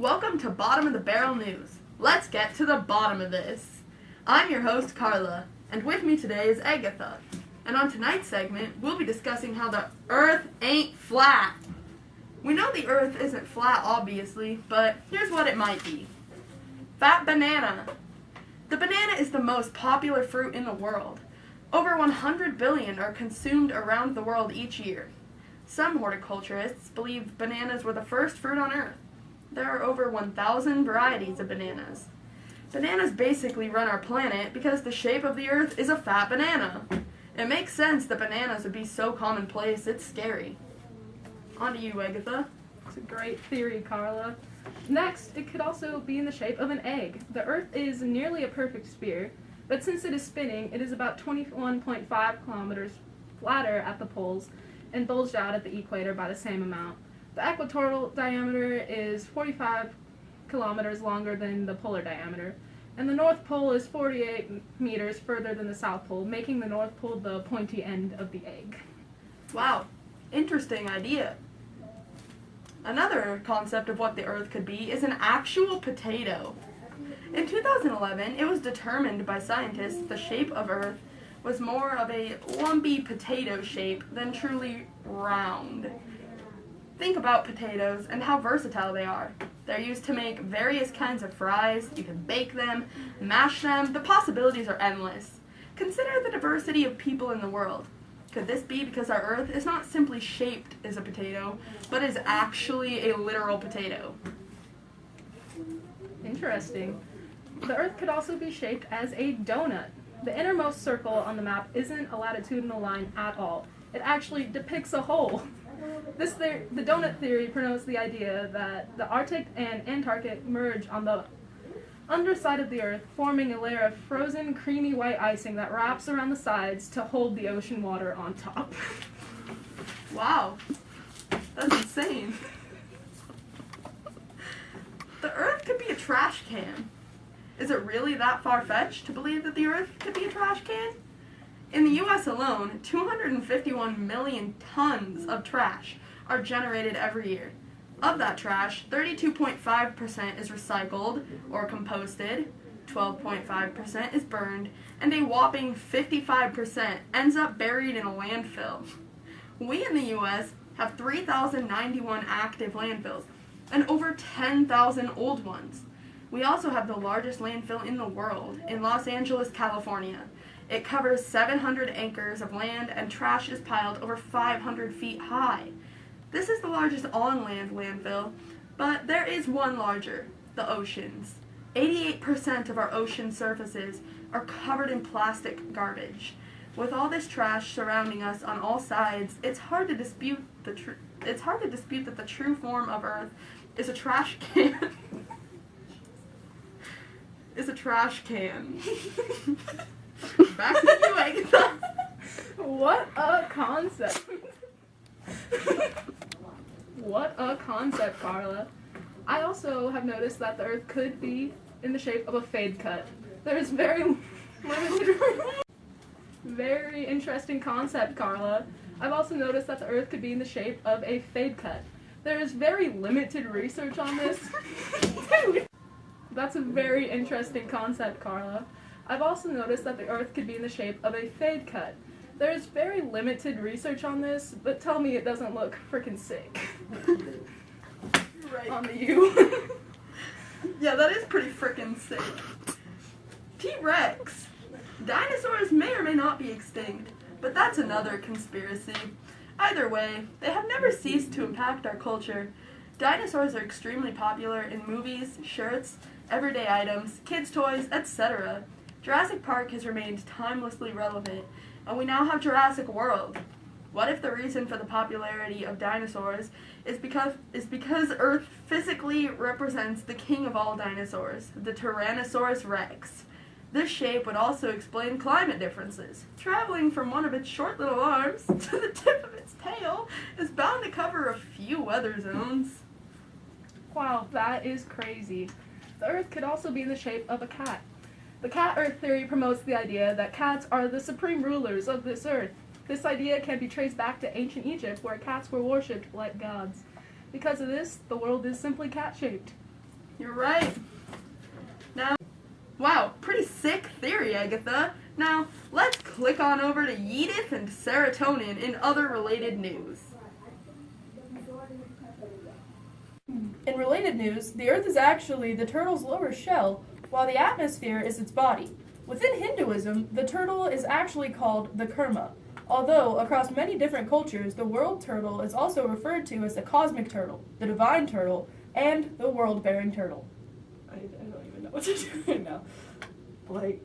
Welcome to Bottom of the Barrel News. Let's get to the bottom of this. I'm your host, Carla, and with me today is Agatha. And on tonight's segment, we'll be discussing how the Earth ain't flat. We know the Earth isn't flat, obviously, but here's what it might be. Fat banana. The banana is the most popular fruit in the world. Over 100 billion are consumed around the world each year. Some horticulturists believe bananas were the first fruit on Earth. There are over 1,000 varieties of bananas. Bananas basically run our planet because the shape of the Earth is a fat banana. It makes sense that bananas would be so commonplace, it's scary. On to you, Agatha. It's a great theory, Carla. Next, it could also be in the shape of an egg. The Earth is nearly a perfect sphere, but since it is spinning, it is about 21.5 kilometers flatter at the poles and bulged out at the equator by the same amount. The equatorial diameter is 45 kilometers longer than the polar diameter, and the North Pole is 48 meters further than the South Pole, making the North Pole the pointy end of the egg. Wow, interesting idea. Another concept of what the Earth could be is an actual potato. In 2011, it was determined by scientists the shape of Earth was more of a lumpy potato shape than truly round. Think about potatoes and how versatile they are. They're used to make various kinds of fries, you can bake them, mash them, the possibilities are endless. Consider the diversity of people in the world. Could this be because our Earth is not simply shaped as a potato, but is actually a literal potato? Interesting. The Earth could also be shaped as a donut. The innermost circle on the map isn't a latitudinal line at all. It actually depicts a hole. The donut theory promotes the idea that the Arctic and Antarctic merge on the underside of the Earth, forming a layer of frozen, creamy white icing that wraps around the sides to hold the ocean water on top. Wow, that's insane. The Earth could be a trash can. Is it really that far-fetched to believe that the Earth could be a trash can? In the U.S. alone, 251 million tons of trash are generated every year. Of that trash, 32.5% is recycled or composted, 12.5% is burned, and a whopping 55% ends up buried in a landfill. We in the U.S. have 3,091 active landfills and over 10,000 old ones. We also have the largest landfill in the world in Los Angeles, California. It covers 700 acres of land and trash is piled over 500 feet high. This is the largest on-land landfill, but there is one larger, the oceans. 88% of our ocean surfaces are covered in plastic garbage. With all this trash surrounding us on all sides, it's hard to dispute that the true form of Earth is a trash can. Back to you, Agatha. What a concept. What a concept, Carla. I also have noticed that the Earth could be in the shape of a fade cut. There's very limited... Very interesting concept, Carla. I've also noticed that the Earth could be in the shape of a fade cut. There is very limited research on this. That's a very interesting concept, Carla. I've also noticed that the Earth could be in the shape of a fade cut. There is very limited research on this, but tell me it doesn't look freaking sick. Right. On to you. Yeah, that is pretty freaking sick. T-Rex. Dinosaurs may or may not be extinct, but that's another conspiracy. Either way, they have never ceased to impact our culture. Dinosaurs are extremely popular in movies, shirts, everyday items, kids' toys, etc. Jurassic Park has remained timelessly relevant, and we now have Jurassic World. What if the reason for the popularity of dinosaurs is because Earth physically represents the king of all dinosaurs, the Tyrannosaurus Rex? This shape would also explain climate differences. Traveling from one of its short little arms to the tip of its tail is bound to cover a few weather zones. Wow, that is crazy. The Earth could also be in the shape of a cat. The cat Earth theory promotes the idea that cats are the supreme rulers of this Earth. This idea can be traced back to ancient Egypt, where cats were worshipped like gods. Because of this, the world is simply cat-shaped. You're right. Now, wow, pretty sick theory, Agatha. Now, let's click on over to Edith and serotonin in other related news. In related news, the Earth is actually the turtle's lower shell, while the atmosphere is its body. Within Hinduism, the turtle is actually called the Kurma, although across many different cultures, the world turtle is also referred to as the cosmic turtle, the divine turtle, and the world-bearing turtle. I don't even know what to do right now. Like,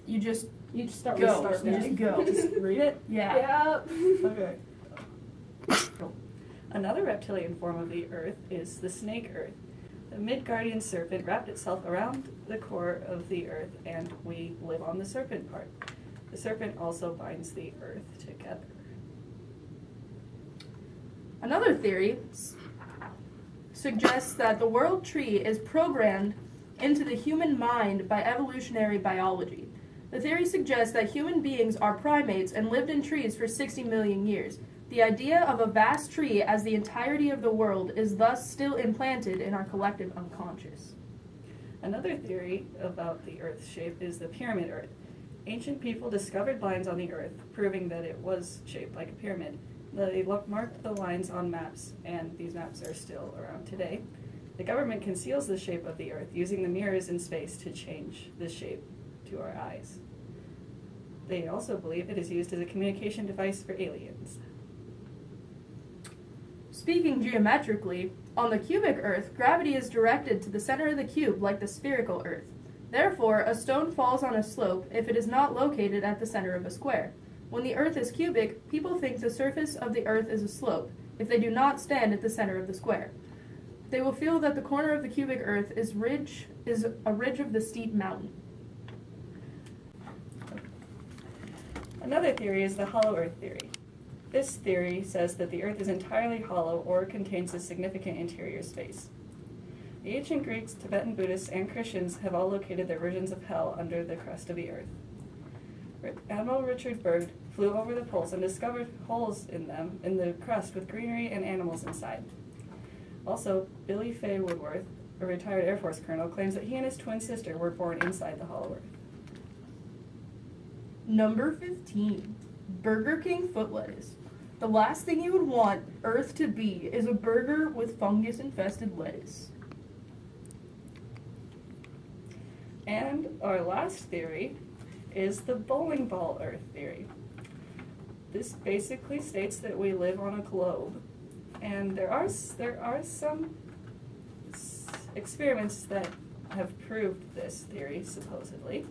You just start go. with You just go. Just read it? Yeah. Okay. Another reptilian form of the Earth is the snake Earth. The Midgardian serpent wrapped itself around the core of the Earth, and we live on the serpent part. The serpent also binds the Earth together. Another theory suggests that the world tree is programmed into the human mind by evolutionary biology. The theory suggests that human beings are primates and lived in trees for 60 million years. The idea of a vast tree as the entirety of the world is thus still implanted in our collective unconscious. Another theory about the Earth's shape is the pyramid Earth. Ancient people discovered lines on the Earth, proving that it was shaped like a pyramid. They marked the lines on maps, and these maps are still around today. The government conceals the shape of the Earth, using the mirrors in space to change the shape to our eyes. They also believe it is used as a communication device for aliens. Speaking geometrically, on the cubic Earth, gravity is directed to the center of the cube like the spherical Earth. Therefore, a stone falls on a slope if it is not located at the center of a square. When the Earth is cubic, people think the surface of the Earth is a slope, if they do not stand at the center of the square. They will feel that the corner of the cubic Earth is a ridge of the steep mountain. Another theory is the hollow Earth theory. This theory says that the Earth is entirely hollow or contains a significant interior space. The ancient Greeks, Tibetan Buddhists, and Christians have all located their versions of hell under the crust of the Earth. Admiral Richard Byrd flew over the poles and discovered holes in them in the crust with greenery and animals inside. Also, Billy Fay Woodworth, a retired Air Force colonel, claims that he and his twin sister were born inside the hollow Earth. Number 15. Burger King foot lettuce. The last thing you would want Earth to be is a burger with fungus-infested lettuce. And our last theory is the bowling ball Earth theory. This basically states that we live on a globe, and there are some experiments that have proved this theory, supposedly.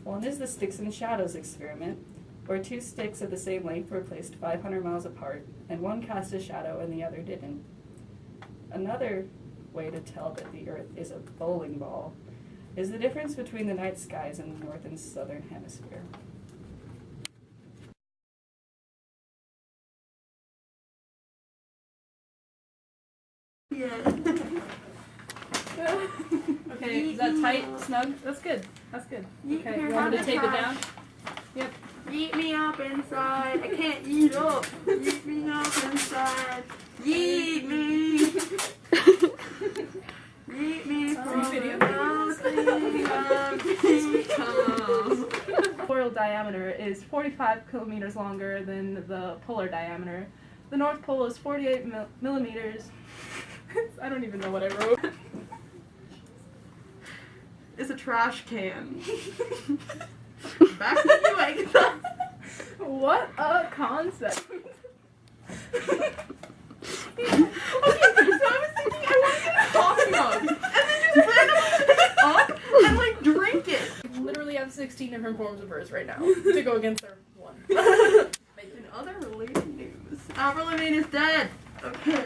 One is the sticks and shadows experiment, where two sticks of the same length were placed 500 miles apart, and one cast a shadow and the other didn't. Another way to tell that the Earth is a bowling ball is the difference between the night skies in the north and southern hemisphere. Yeah. Okay, is that tight, snug? That's good. That's good. Okay, you want me to tape it down? Yep. Eat me up inside. I can't eat up. Eat me up inside. Eat me. Eat me from the mountain of The world diameter is 45 kilometers longer than the polar diameter. The North Pole is 48 millimeters. I don't even know what I wrote. It's a trash can. Back to you, Agatha. What a concept. Okay, so I was thinking I wanted to get a coffee mug, and then just randomly pick it up and like drink it. We literally have 16 different forms of Earth right now to go against their one. In other related news, Avril Lavigne is dead. Okay.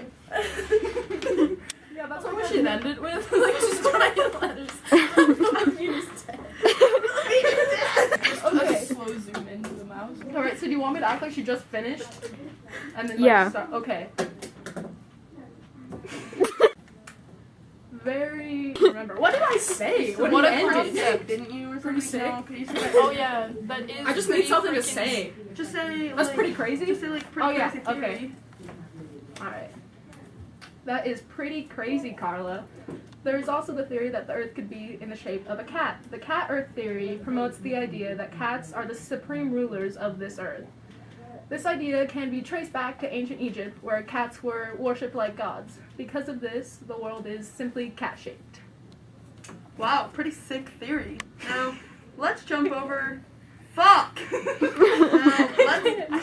Yeah, that's what we should end it with. Like, just giant letters. Okay. Slow zoom into the mouse. Alright, so do you want me to act like she just finished? And then Yeah. start? Okay. Very. Remember. What did I say? What What a ended? concept, didn't you? Or Pretty something? sick. No, could you say that? Oh yeah, that is. I just need something to say. Just say. That's like, pretty crazy. Just say like pretty Oh, yeah, crazy okay. theory. Alright. That is pretty crazy, Carla. There's also the theory that the Earth could be in the shape of a cat. The cat Earth theory promotes the idea that cats are the supreme rulers of this Earth. This idea can be traced back to ancient Egypt, where cats were worshipped like gods. Because of this, the world is simply cat-shaped. Wow, pretty sick theory. Now, let's jump over. Fuck! Now, let's